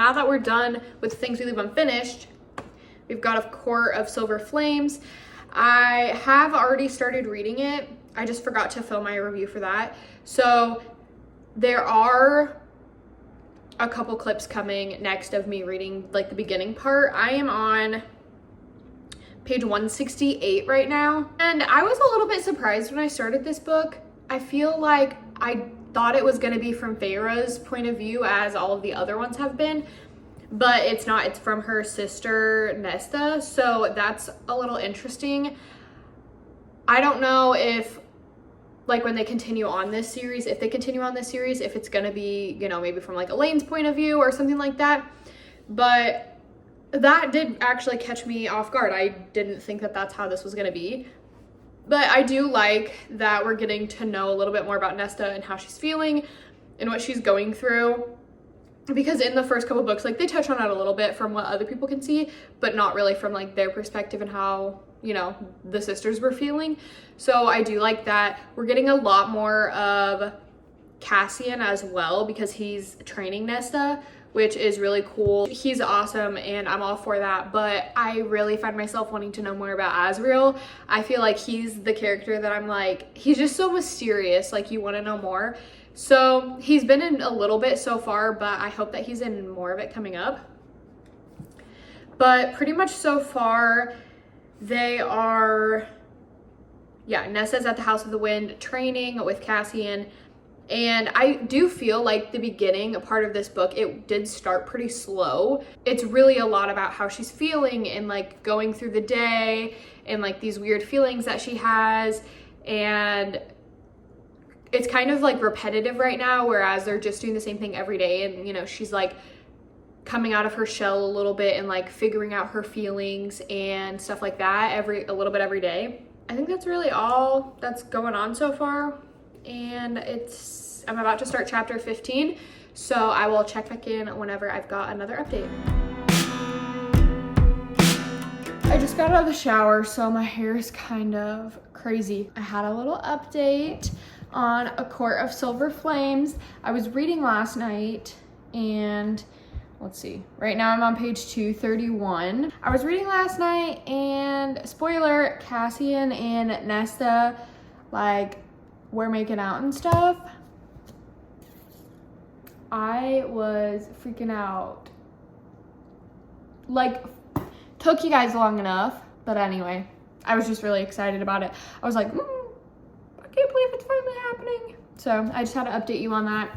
now that we're done with Things We Leave Unfinished, we've got A Court of Silver Flames. I have already started reading it. I just forgot to film my review for that. So there are a couple clips coming next of me reading like the beginning part. I am on page 168 right now. And I was a little bit surprised when I started this book. I feel like I thought it was gonna be from Feyre's point of view as all of the other ones have been, but it's not. It's from her sister Nesta, so that's a little interesting. I don't know if like when they continue on this series, if it's gonna be, you know, maybe from like Elaine's point of view or something like that, but that did actually catch me off guard. I didn't think that that's how this was gonna be. But I do like that we're getting to know a little bit more about Nesta and how she's feeling and what she's going through. Because in the first couple books, like they touch on it a little bit from what other people can see, but not really from like their perspective and how, you know, the sisters were feeling. So I do like that. We're getting a lot more of Cassian as well because he's training Nesta, which is really cool. He's awesome and I'm all for that, but I really find myself wanting to know more about Azriel. I feel like he's the character that I'm like, he's just so mysterious, like you want to know more. So he's been in a little bit so far, but I hope that he's in more of it coming up. But pretty much so far, they are, yeah, Nesta's at the House of the Wind training with Cassian. And I do feel like the beginning, a part of this book, it did start pretty slow. It's really a lot about how she's feeling and like going through the day and like these weird feelings that she has. And it's kind of like repetitive right now, whereas they're just doing the same thing every day. And, you know, she's like coming out of her shell a little bit and like figuring out her feelings and stuff like that a little bit every day. I think that's really all that's going on so far. And I'm about to start chapter 15, so I will check back in whenever I've got another update. I just got out of the shower, so my hair is kind of crazy. I had a little update on A Court of Silver Flames. I was reading last night, and let's see, right now I'm on page 231. I was reading last night, and spoiler, Cassian and Nesta, like, we're making out and stuff. I was freaking out. Like, took you guys long enough, but anyway, I was just really excited about it. I was like, I can't believe it's finally happening. So I just had to update you on that.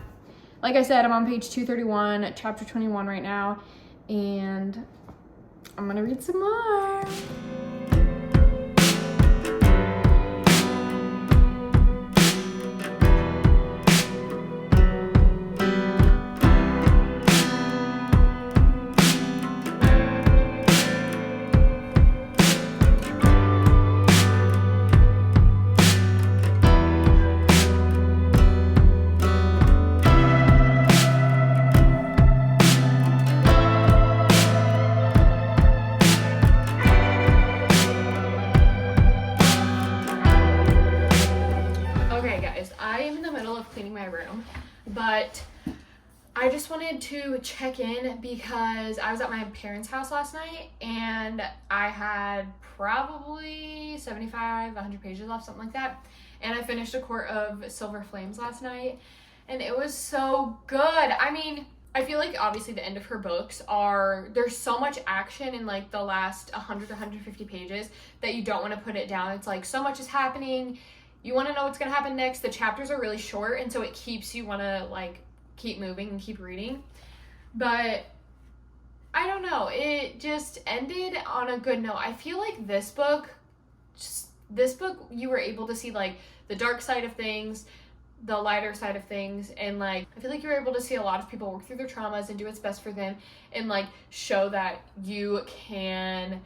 Like I said, I'm on page 231, chapter 21 right now, and I'm gonna read some more. But I just wanted to check in because I was at my parents' house last night and I had probably 75, 100 pages left, something like that. And I finished A Court of Silver Flames last night and it was so good. I mean, I feel like obviously the end of her books there's so much action in like the last 100 to 150 pages that you don't want to put it down. It's like so much is happening. You want to know what's going to happen next. The chapters are really short, and so it keeps you want to like keep moving and keep reading. But I don't know, it just ended on a good note. I feel like this book you were able to see like the dark side of things, the lighter side of things, and like I feel like you were able to see a lot of people work through their traumas and do what's best for them and like show that you can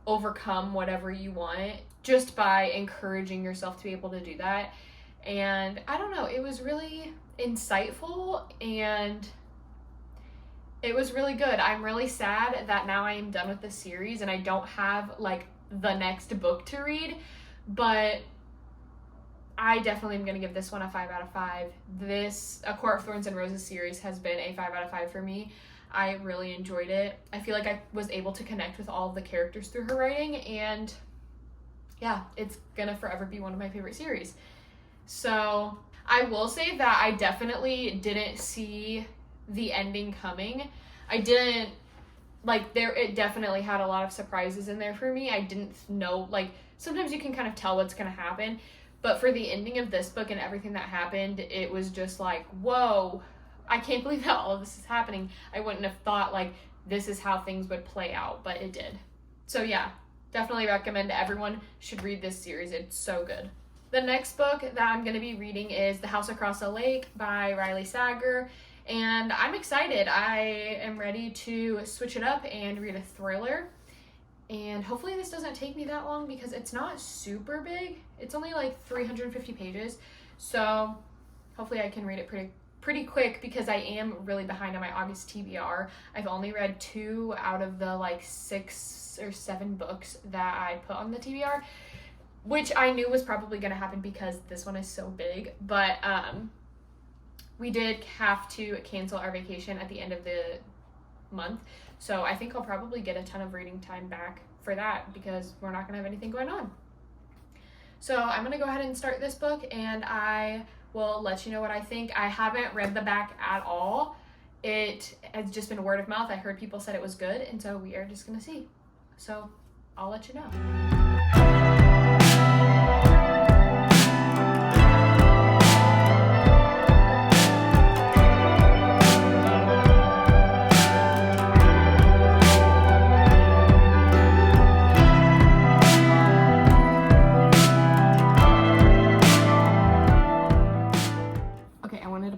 overcome whatever you want just by encouraging yourself to be able to do that. And I don't know, it was really insightful and it was really good. I'm really sad that now I am done with the series and I don't have like the next book to read, but I definitely am going to give this one a 5 out of 5. This A Court of Thorns and Roses series has been a 5 out of 5 for me. I really enjoyed it. I feel like I was able to connect with all of the characters through her writing, and yeah, it's gonna forever be one of my favorite series. So I will say that I definitely didn't see the ending coming. I didn't, like, it definitely had a lot of surprises in there for me. I didn't know, like, sometimes you can kind of tell what's gonna happen, but for the ending of this book and everything that happened, it was just like, whoa, I can't believe that all of this is happening. I wouldn't have thought, like, this is how things would play out, but it did. So yeah, definitely recommend everyone should read this series. It's so good. The next book that I'm going to be reading is The House Across the Lake by Riley Sager, and I'm excited. I am ready to switch it up and read a thriller, and hopefully this doesn't take me that long because it's not super big. It's only like 350 pages, so hopefully I can read it pretty quick because I am really behind on my August TBR. I've only read 2 out of the like 6 or 7 books that I put on the TBR, which I knew was probably going to happen because this one is so big, but we did have to cancel our vacation at the end of the month, so I think I'll probably get a ton of reading time back for that because we're not going to have anything going on. So I'm going to go ahead and start this book, and I will let you know what I think. I haven't read the back at all. It has just been word of mouth. I heard people said it was good, and so we are just going to see. So I'll let you know.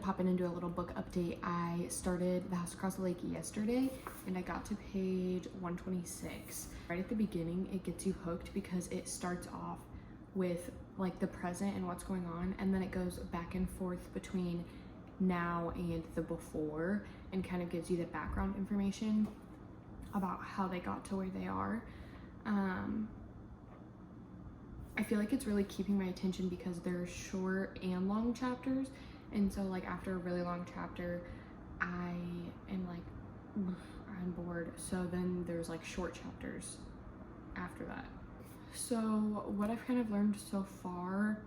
Pop in and do a little book update. I started The House Across the Lake yesterday and I got to page 126. Right at the beginning, it gets you hooked because it starts off with like the present and what's going on, and then it goes back and forth between now and the before and kind of gives you the background information about how they got to where they are. I feel like it's really keeping my attention because there's short and long chapters. And so like after a really long chapter, I am like, I'm bored. So then there's like short chapters after that. So what I've kind of learned so far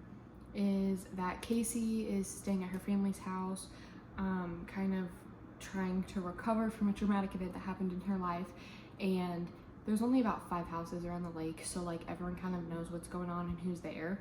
is that Casey is staying at her family's house, kind of trying to recover from a traumatic event that happened in her life. And there's only about 5 houses around the lake. So like everyone kind of knows what's going on and who's there.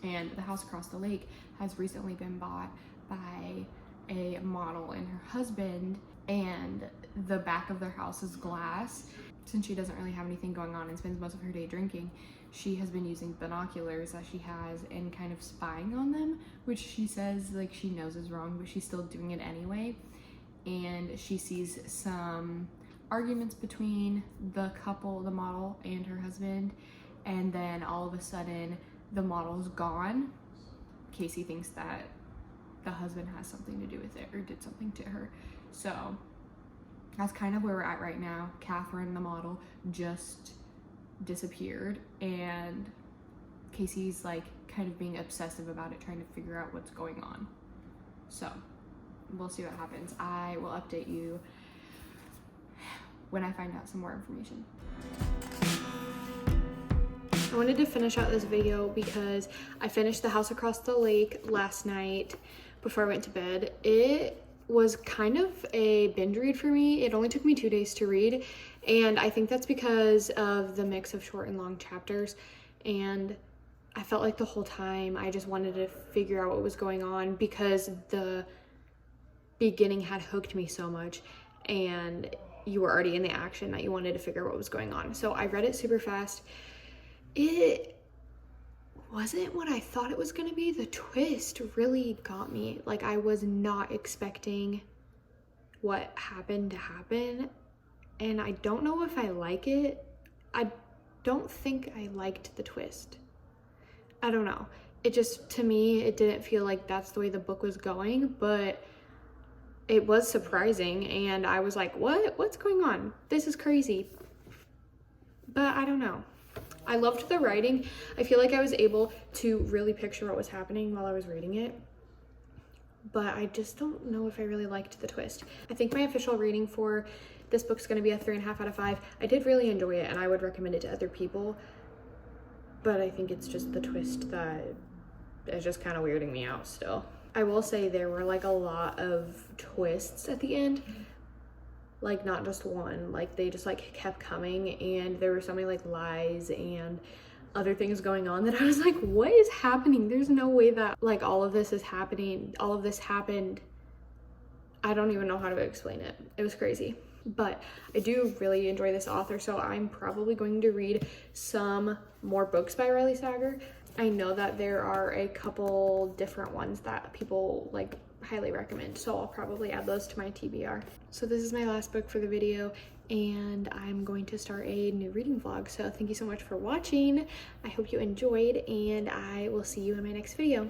And the house across the lake has recently been bought by a model and her husband, and the back of their house is glass. Since she doesn't really have anything going on and spends most of her day drinking, she has been using binoculars that she has and kind of spying on them, which she says like she knows is wrong, but she's still doing it anyway. And she sees some arguments between the couple, the model and her husband, and then all of a sudden the model's gone. Casey thinks that the husband has something to do with it or did something to her. So that's kind of where we're at right now. Catherine, the model, just disappeared, and Casey's like kind of being obsessive about it, trying to figure out what's going on. So we'll see what happens. I will update you when I find out some more information. I wanted to finish out this video because I finished The House Across the Lake last night before I went to bed. It was kind of a binge read for me. It only took me 2 days to read, and I think that's because of the mix of short and long chapters. And I felt like the whole time I just wanted to figure out what was going on because the beginning had hooked me so much, and you were already in the action that you wanted to figure out what was going on. So I read it super fast. It wasn't what I thought it was gonna be. The twist really got me. Like, I was not expecting what happened to happen, and I don't know if I like it. I don't think I liked the twist. I don't know. It just, to me, it didn't feel like that's the way the book was going, but it was surprising, and I was like, what's going on? This is crazy. But I don't know. I loved the writing. I feel like I was able to really picture what was happening while I was reading it. but I just don't know if I really liked the twist. I think my official rating for this book's gonna be a 3.5 out of 5. I did really enjoy it and I would recommend it to other people, but I think it's just the twist that is just kind of weirding me out still. I will say there were like a lot of twists at the end, like not just one, like they just like kept coming, and there were so many like lies and other things going on that I was like, what is happening? There's no way that like all of this is happening. All of this happened. I don't even know how to explain it. It was crazy. But I do really enjoy this author, so I'm probably going to read some more books by Riley Sager. I know that there are a couple different ones that people like highly recommend, so I'll probably add those to my TBR. So this is my last book for the video, and I'm going to start a new reading vlog. So thank you so much for watching. I hope you enjoyed, and I will see you in my next video.